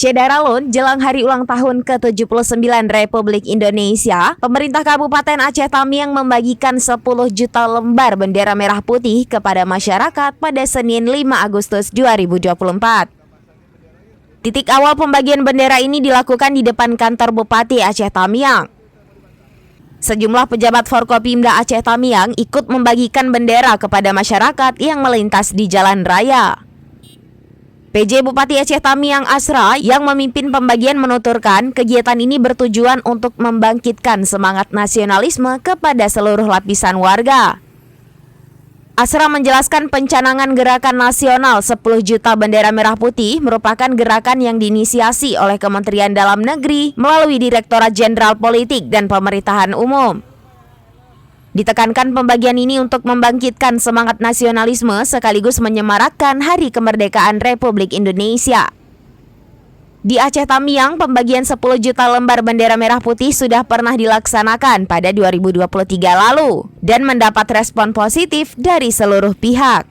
Syedaralun, jelang hari ulang tahun ke-79 Republik Indonesia, pemerintah Kabupaten Aceh Tamiang membagikan 10 juta lembar bendera merah putih kepada masyarakat pada Senin 5 Agustus 2024. Titik awal pembagian bendera ini dilakukan di depan kantor Bupati Aceh Tamiang. Sejumlah pejabat Forkopimda Aceh Tamiang ikut membagikan bendera kepada masyarakat yang melintas di jalan raya. PJ Bupati Aceh Tamiang Asra yang memimpin pembagian menuturkan kegiatan ini bertujuan untuk membangkitkan semangat nasionalisme kepada seluruh lapisan warga. Asra menjelaskan pencanangan gerakan nasional 10 juta bendera merah putih merupakan gerakan yang diinisiasi oleh Kementerian Dalam Negeri melalui Direktorat Jenderal Politik dan Pemerintahan Umum. Ditekankan pembagian ini untuk membangkitkan semangat nasionalisme sekaligus menyemarakkan Hari Kemerdekaan Republik Indonesia. Di Aceh Tamiang, pembagian 10 juta lembar bendera merah putih sudah pernah dilaksanakan pada 2023 lalu dan mendapat respon positif dari seluruh pihak.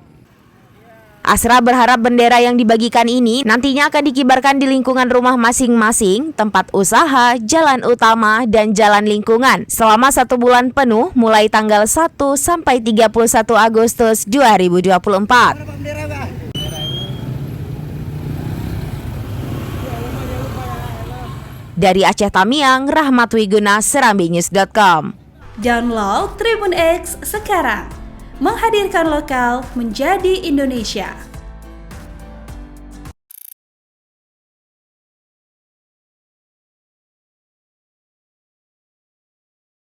Asra berharap bendera yang dibagikan ini nantinya akan dikibarkan di lingkungan rumah masing-masing, tempat usaha, jalan utama, dan jalan lingkungan selama 1 bulan penuh mulai tanggal 1 sampai 31 Agustus 2024. Dari Aceh Tamiang, Rahmat Wiguna, serambinews.com. Download Tribun X sekarang. Menghadirkan lokal menjadi Indonesia.